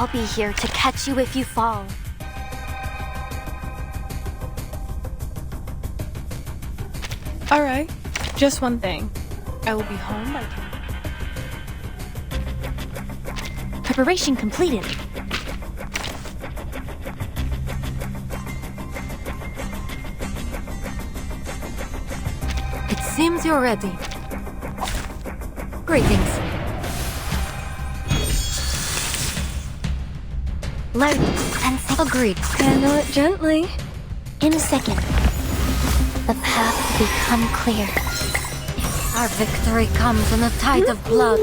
I'll be here to catch you if you fall. Alright, just one thing. I will be home by 10. Preparation completed. It seems you're ready. Greetings. Loud and Agreed. Handle it gently. in a second. The path will become clear. Our victory comes in a tide of blood.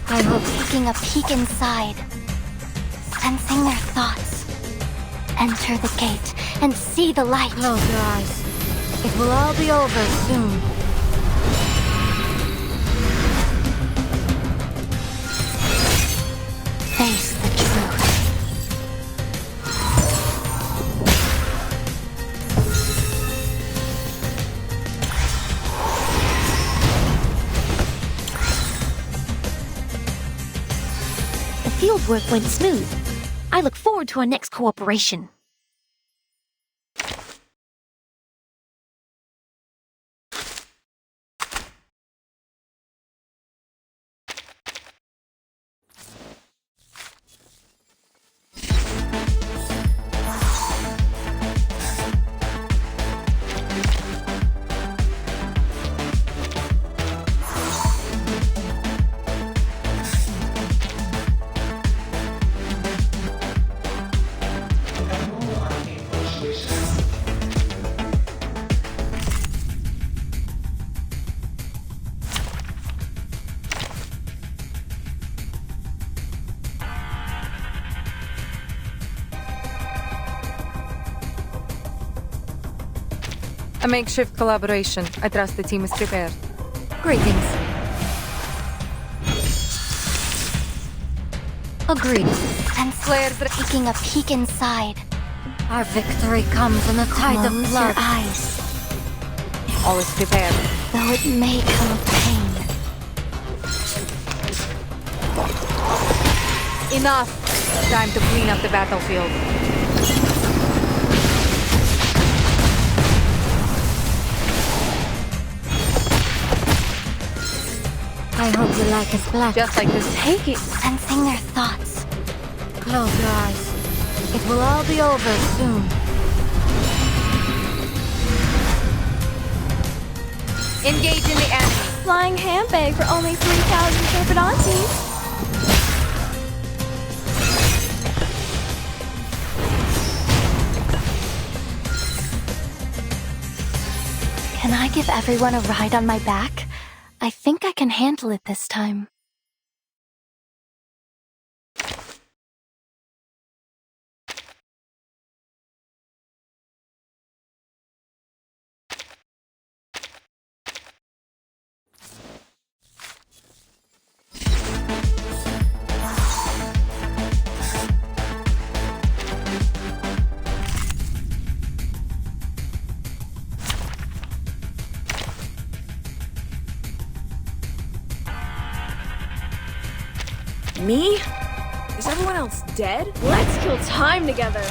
I hope taking a peek inside, sensing their thoughts. Enter the gate and see the light. Close your eyes. It will all be over soon. Face the truth. The fieldwork went smooth. I look forward to our next cooperation. A makeshift collaboration. I trust the team is prepared. Greetings. Agreed. And Flares the- taking a peek inside. Our victory comes in a tide of Close blood. your eyes, All is prepared. though it may come with pain. Enough! Time to clean up the battlefield. I hope you like his black. Just like this. Take it. Sensing their thoughts. Close your eyes. It will all be over soon. Engage in the enemy. Flying handbag for only 3,000 Serpentantes. Can I give everyone a ride on my back? I think I can handle it this time. Me? Is everyone else dead? Let's kill time together.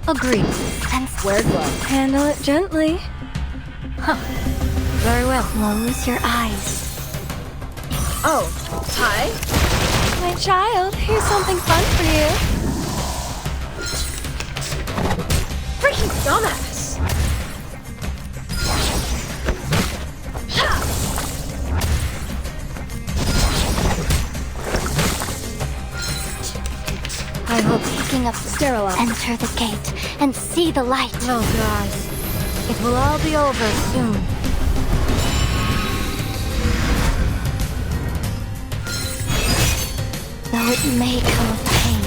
Agreed. And Wear gloves. Handle it gently. Very well. close your eyes. Oh, hi. My child, here's something fun for you. Freaking dumbass. I hope. Picking up Sterilize. Enter the gate and see the light. Close your eyes. It will all be over soon. Though it may come with pain.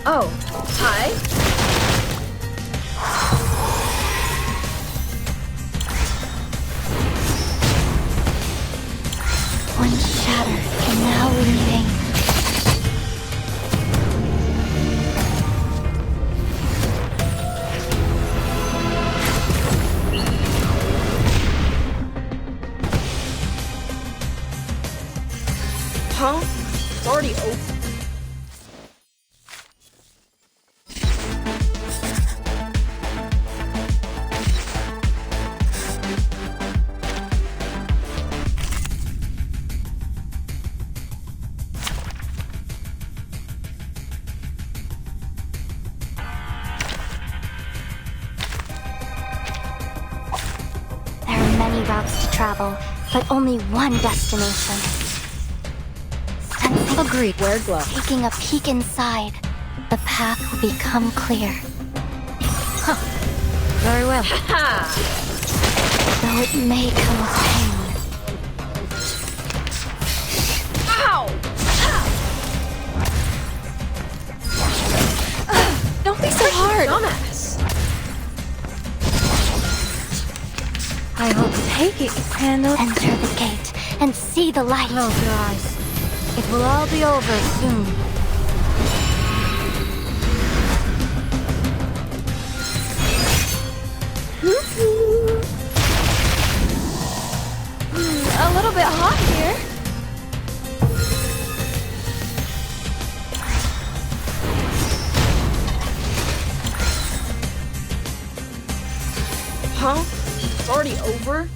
Oh, hi. One shatter can now remain. Huh? It's already open. There are many routes to travel, but only one destination. Sensing Agreed. Wear glove. taking a peek inside, the path will become clear. Very well. Ha! Though it may come with pain. Ow! Don't be so hard. Dumbass. I hope Take it, handle. Enter the gate and see the light. Close your eyes. It will all be over soon. A little bit hot here. Huh? It's already over?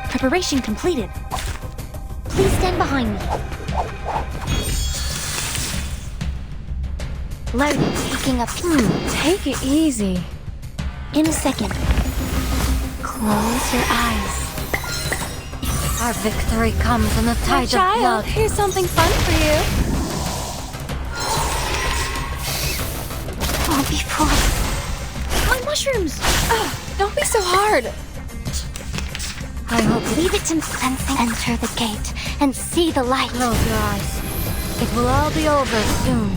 Preparation completed. Please stand behind me. Learning, taking a Take it easy. In a second. Close your eyes. Our victory comes in a My tide of child, blood. here's something fun for you. Won't be fooled. My mushrooms! Don't be so hard. I hope you Leave it to sensing. Enter the gate and see the light. close your eyes. It will all be over soon.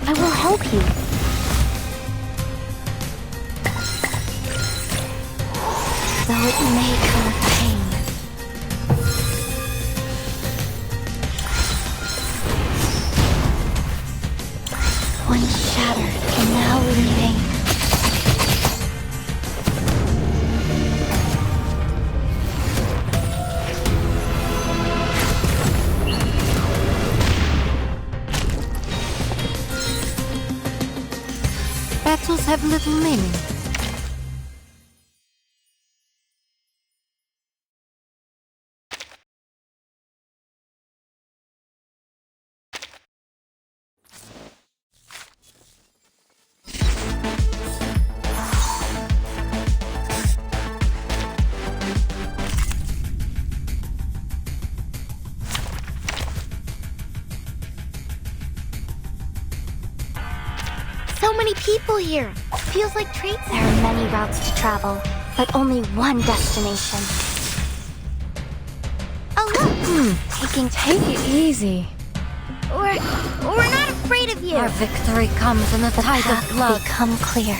I will help you. Though it may come with pain. Once shattered can now remain. Battles have little meaning. So many people here. Feels like trades. There are many routes to travel, but only one destination. Oh look! Take it easy. We're not afraid of you. Our victory comes in a The tide path of will blood. become clear.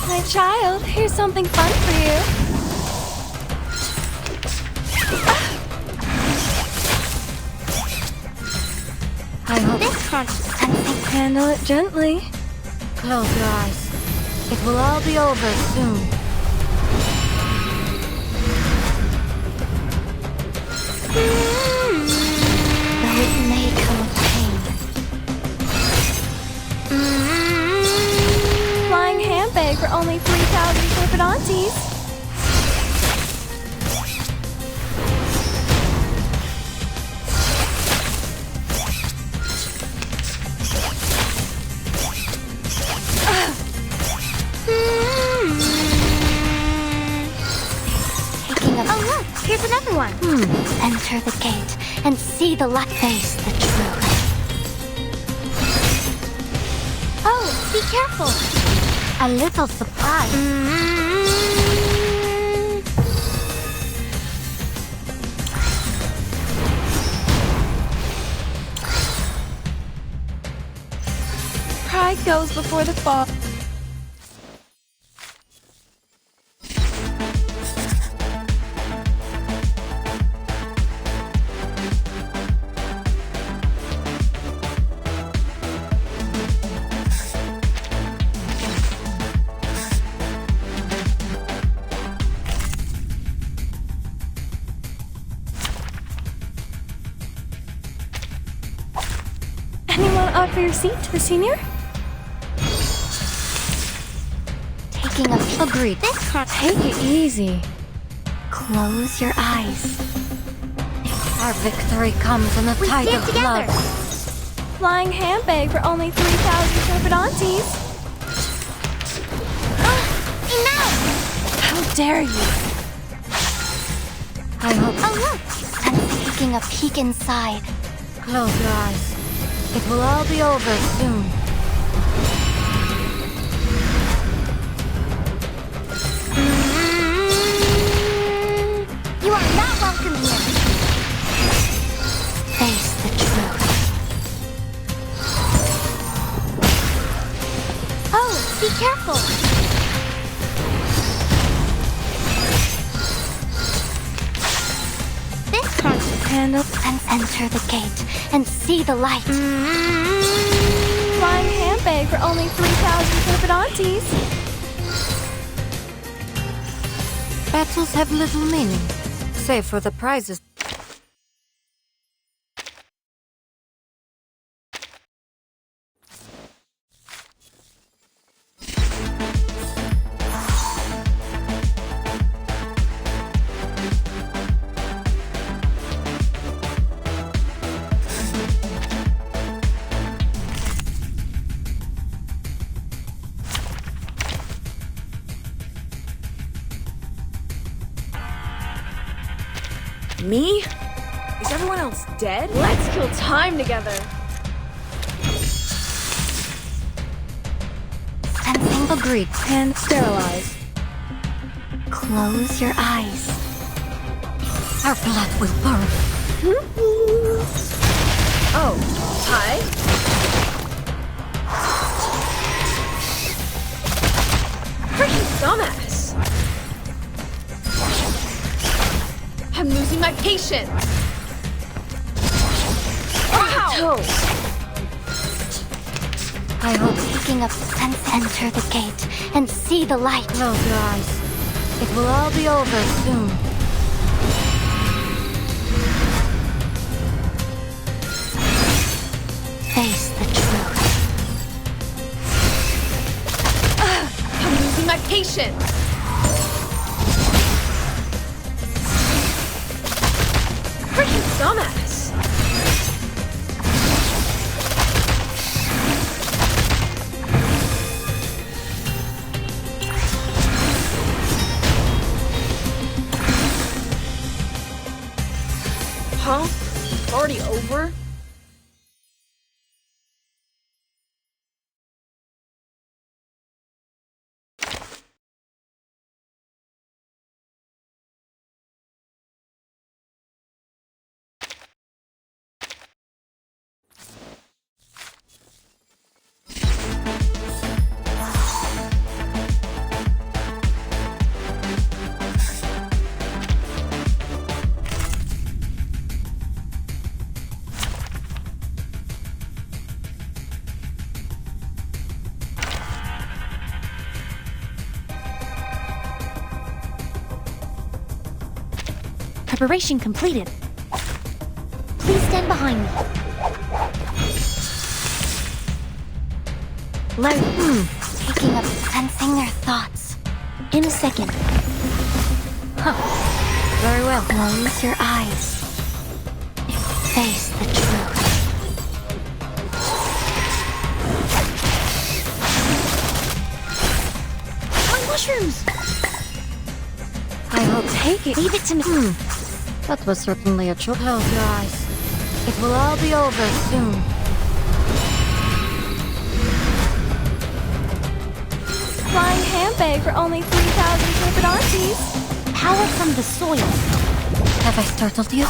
My child, here's something fun for you. I hope This can't sensing. Handle it gently. close your eyes. It will all be over soon. Though it may come with pain. Flying handbag for only 3,000 corporantes. Taking a Oh look, here's another one. enter the gate and see the light. Face the truth. Oh, be careful. A little surprise. Pride goes before the fall. Anyone offer your seat to the senior? Taking a Agreed. This can't Take it easy. Close your eyes. Our victory comes in a We tide stand of together. blood. Flying handbag for only 3,000 Serpentantes. Enough! How dare you? I hope. Oh look! I'm taking a peek inside. Close your eyes. It will all be over soon. You are not welcome here. Face the truth. Oh, be careful. This can't Handle. and enter the gate and see the light. Flying handbag for only 3,000 Serpentantes. Battles have little meaning, save for the prizes. Me? Is everyone else dead? Let's kill time together. Sensing Agreed. And sterilize. Close your eyes. Our blood will burn. Oh, hi. Freaking dumbass. I'm losing my patience. Ow! I hope. Taking a sense, enter the gate and see the light. Close your eyes. It will all be over soon. Face the truth. I'm losing my patience. Freaking dumbass. Huh? It's already over? Preparation completed. Please stand behind me. Taking up, sensing their thoughts. In a second. Very well. Close your eyes. Face the truth. On mushrooms! I hope. Take it. Leave it to me. That was certainly a choke. Close your eyes. It will all be over soon. Flying handbag for only 3,000 Serpentantes. Power from the soil. Have I startled you?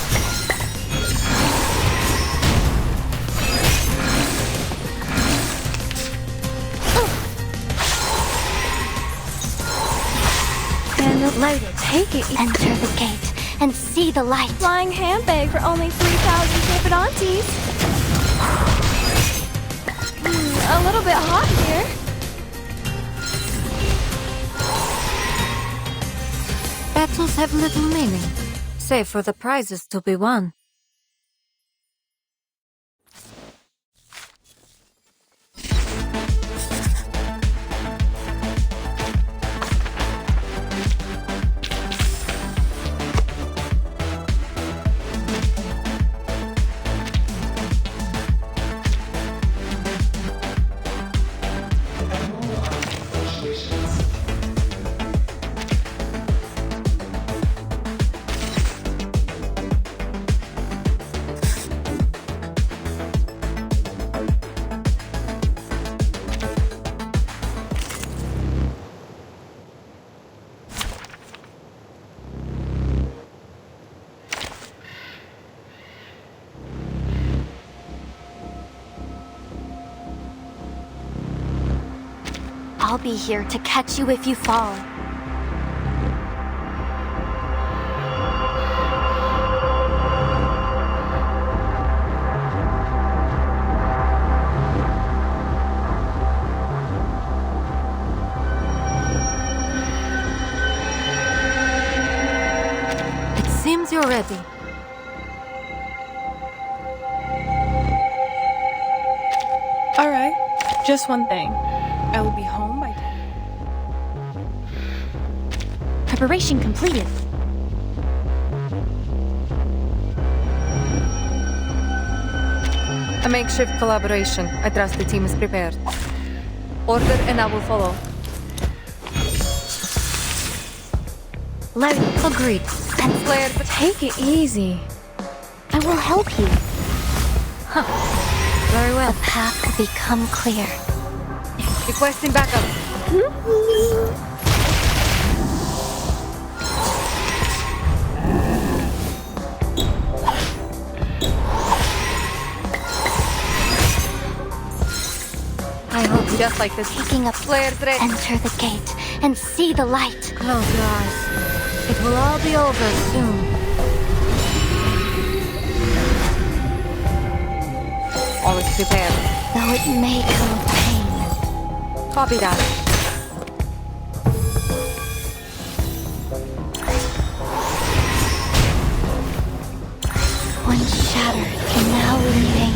Loaded. Take it. Enter the gate and see the light. Flying handbag for only 3,000 Capidantes. A little bit hot here. Battles have little meaning, save for the prizes to be won. I'll be here to catch you if you fall. It seems you're ready. All right. Just one thing. I will be home by 10. Preparation completed. A makeshift collaboration. I trust the team is prepared. Order and I will follow. Loaded. Agreed. And Slayer, Take it easy. I will help you. Very well. The path will become clear. requesting backup. I hope you Just like this. Picking up Flares ready. enter the gate and see the light. close your eyes. It will all be over soon. Always prepared. Though it may come with pain. Copy that. One shattered can now remain.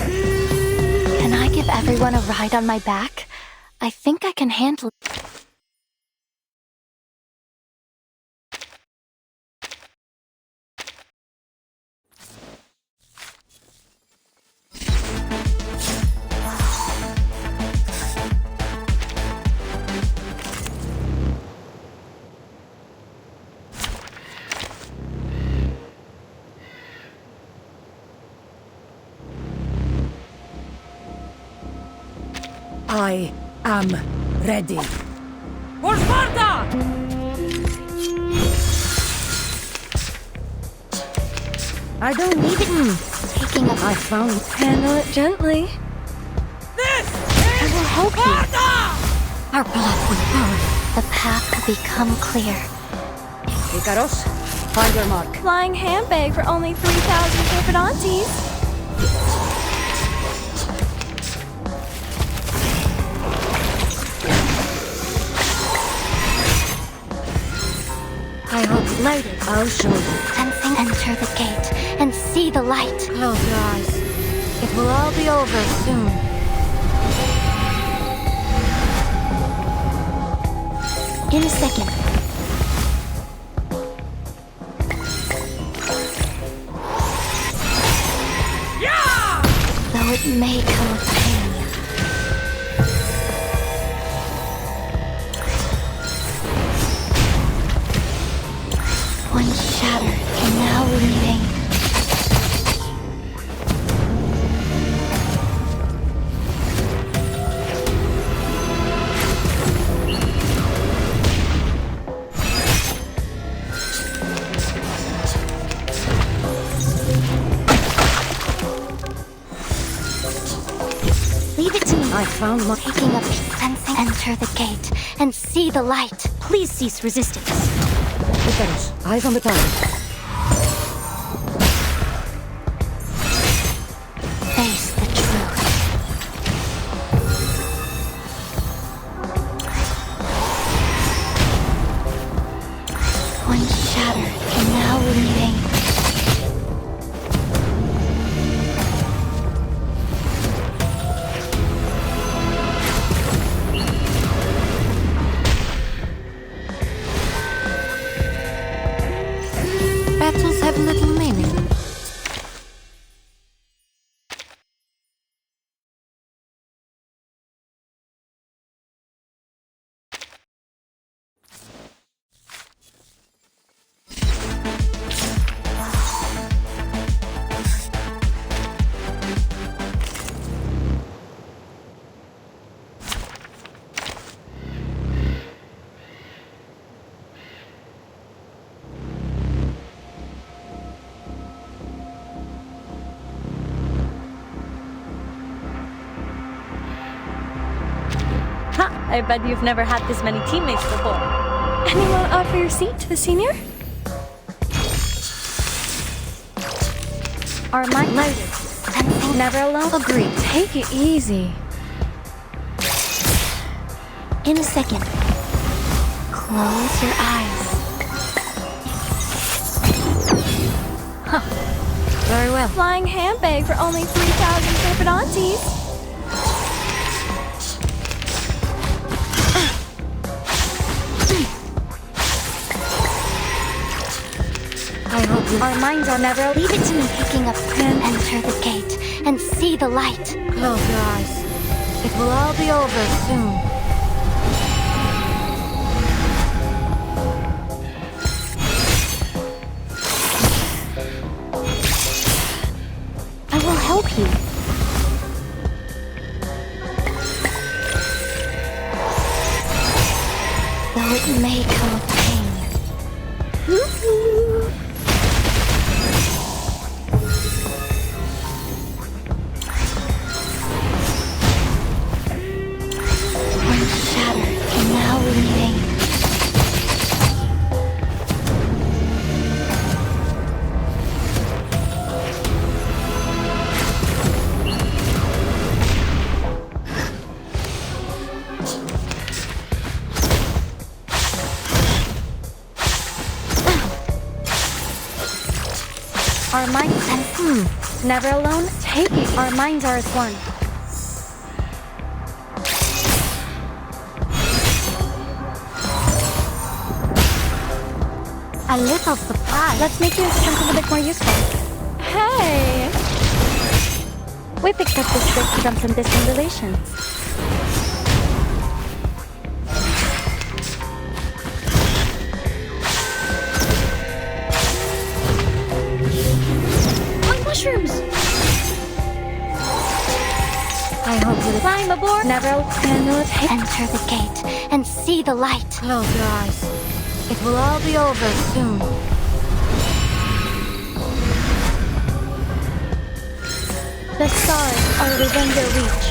Can I give everyone a ride on my back? I think I can handle. I am ready. For Sparta! I don't need it. Taking a I found it. Handle it gently. This I will help you. Sparta! Our blood will burn. The path will become clear. Icaros, find your mark. Flying handbag for only 3,000 Capidantes. I hope loaded. I'll show you. Sensing enter the gate and see the light. Close your eyes. It will all be over soon. In a second. Yeah! Though it may come with pain. One shattered can now remain. found my... Picking up sensing. Enter the gate and see the light. Please cease resistance. Icarus, eyes on the target. Face the truth. One shattered can now remain. Battles have little meaning. I bet you've never had this many teammates before. Anyone offer your seat to the senior? Are my loaded? Never alone? Agreed. Take it easy. In a second. Close your eyes. Very well. Flying handbag for only 3,000 Serpentantes. I hope you... Our minds are never. Leave it to me. Picking up and enter the gate and see the light. Close your eyes. It will all be over soon. I will help you. Though it may come with pain. One shattered can now remain. Our minds and Never alone? Take it. our minds are as one. A little surprise. Let's make this something a bit more useful. Hey! We picked up this trick from some distant relations. On mushrooms! I hope you... Climb aboard! Never handle it. Enter the gate and see the light. Close your eyes. It will all be over soon. The stars are within their reach.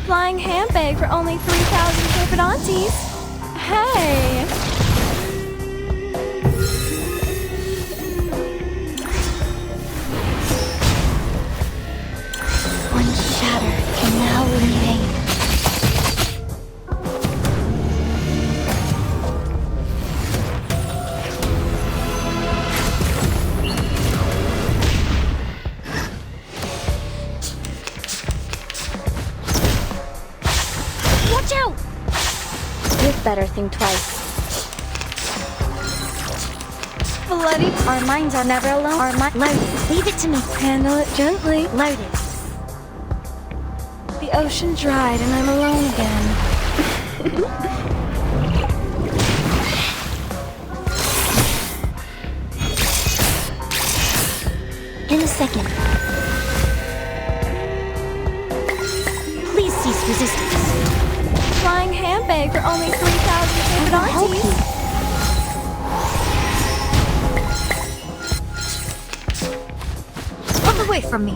Flying handbag for only 3,000 Serpentantes. Hey! One shattered can now remain. Watch out! You'd better think twice. Bloody. Our minds are never alone. Our loaded. Leave it to me. Handle it gently. Loaded. The ocean dried and I'm alone again. In a second. Please cease resistance. Flying handbag for only 3,000 I will help Serpentantes. you. Away from me.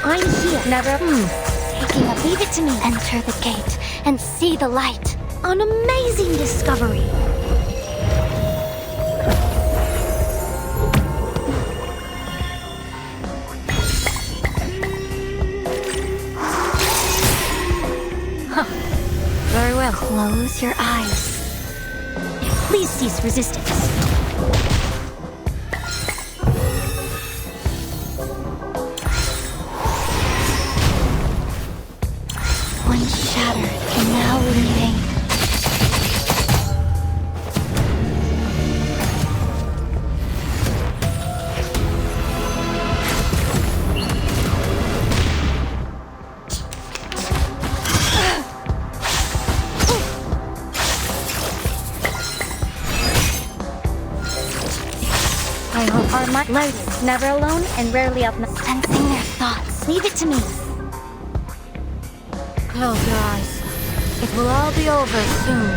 I'm here. Never. Taking up. Leave it to me. Enter the gate and see the light. An amazing discovery. Very well. Close your eyes. Please cease resistance. One shatter can now remain. I hope Our mind loaded, never alone, and rarely outnumbered. Sensing their thoughts. Leave it to me. close your eyes. It will all be over soon.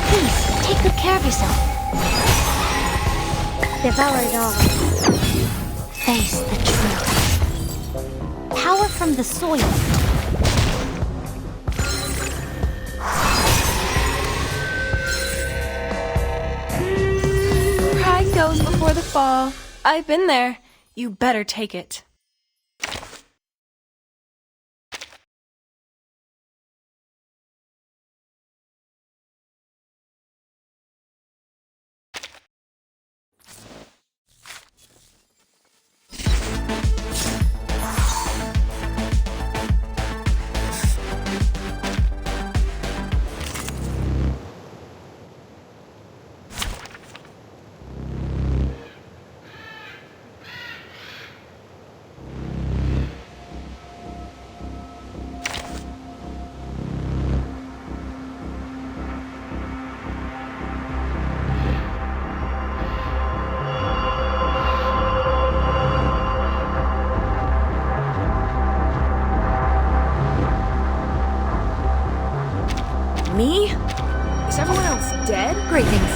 Please, take good care of yourself. Devour it all. Face the truth. Power from the soil. Pride goes before the fall. I've been there. You better take it. Me? Is everyone else dead? Greetings.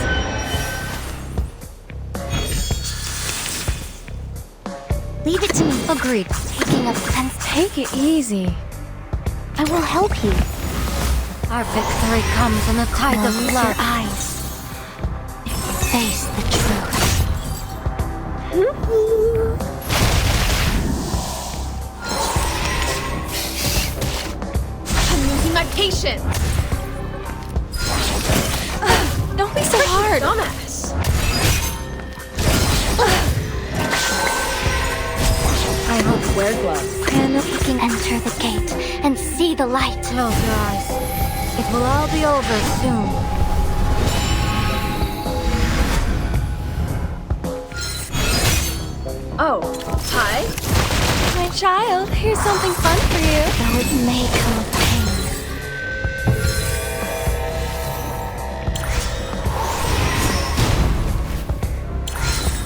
Leave it to me. Agreed. Taking up sense. Take it easy. I will help you. Our victory comes in a tide of Close blood. your eyes. Face the truth. I'm losing my patience. Don't be so hard. Dumbass. I hope wear gloves. Taking enter the gate and see the light. Close your eyes. It will all be over soon. Oh, hi. My child, here's something fun for you. Though it may come with pain.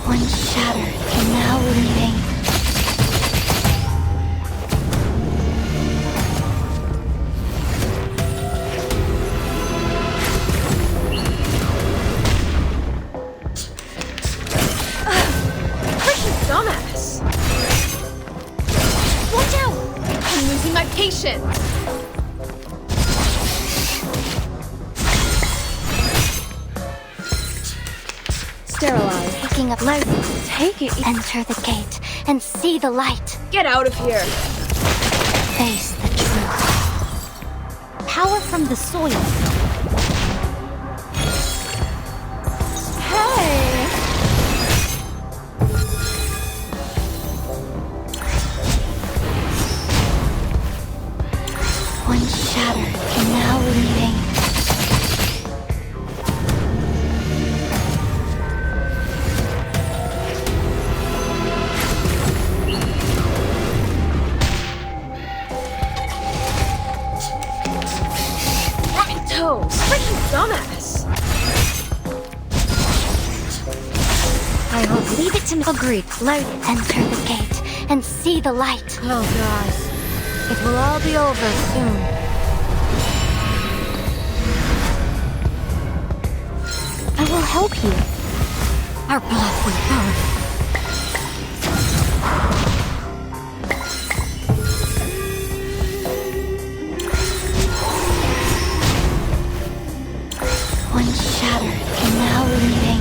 One shatter can now remain. Dumbass. Watch out! I'm losing my patience. Sterilize. Taking up light. Take it easy. Enter the gate and see the light. Get out of here. Face the truth. Power from the soil. Hey. One shatter can now remain. Rotten toes. Freaking dumbass. I hope. Leave it to me. Agreed. Load. Enter the gate and see the light. Close your eyes. It will all be over soon. I will help you. Our blood will burn. One shatter can now remain.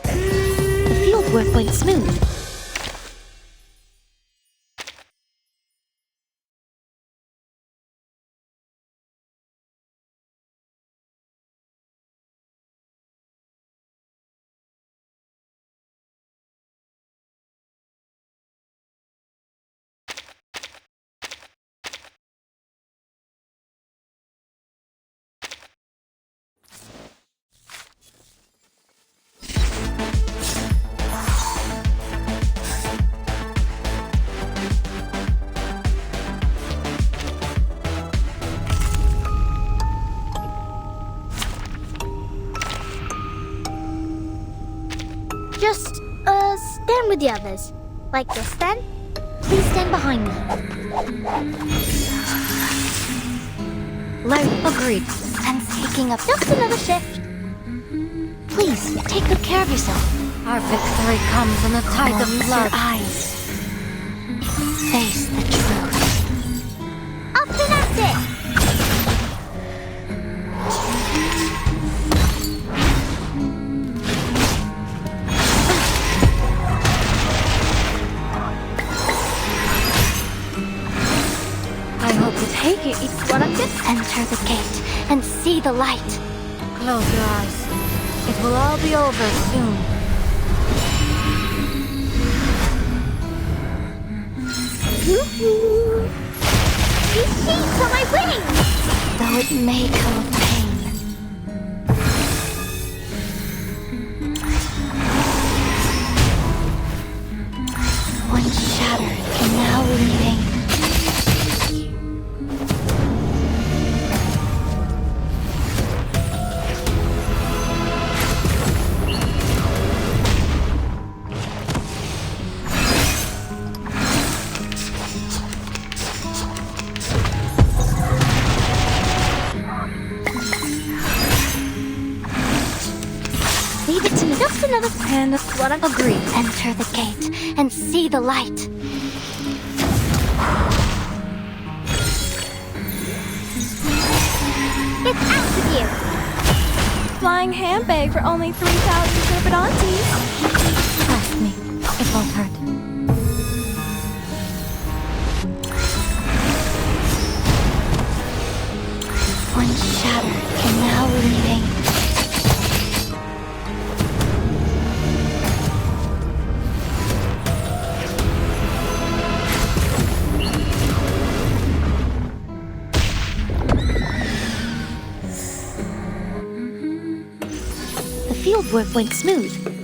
The field work went smooth. Just, stand with the others. Like this, then? Please stand behind me. Light agreed. And taking up just another shift. Please, take good care of yourself. Our victory comes in a tide of Close blood. your eyes. Face the truth. Up and at it! I hope to Take it, it's what I'm good. Enter the gate and see the light. close your eyes. It will all be over soon. Yoo-hoo! These sheets are my wings! Though it may come with pain. One shatter can now remain. Leave it to me. Just another And that's what I'm Agreed. Enter the gate and see the light. It's out with you! flying handbag for only 3,000 Serpentantes. Trust me, it won't hurt. One shatter can now remain. The field work went smooth.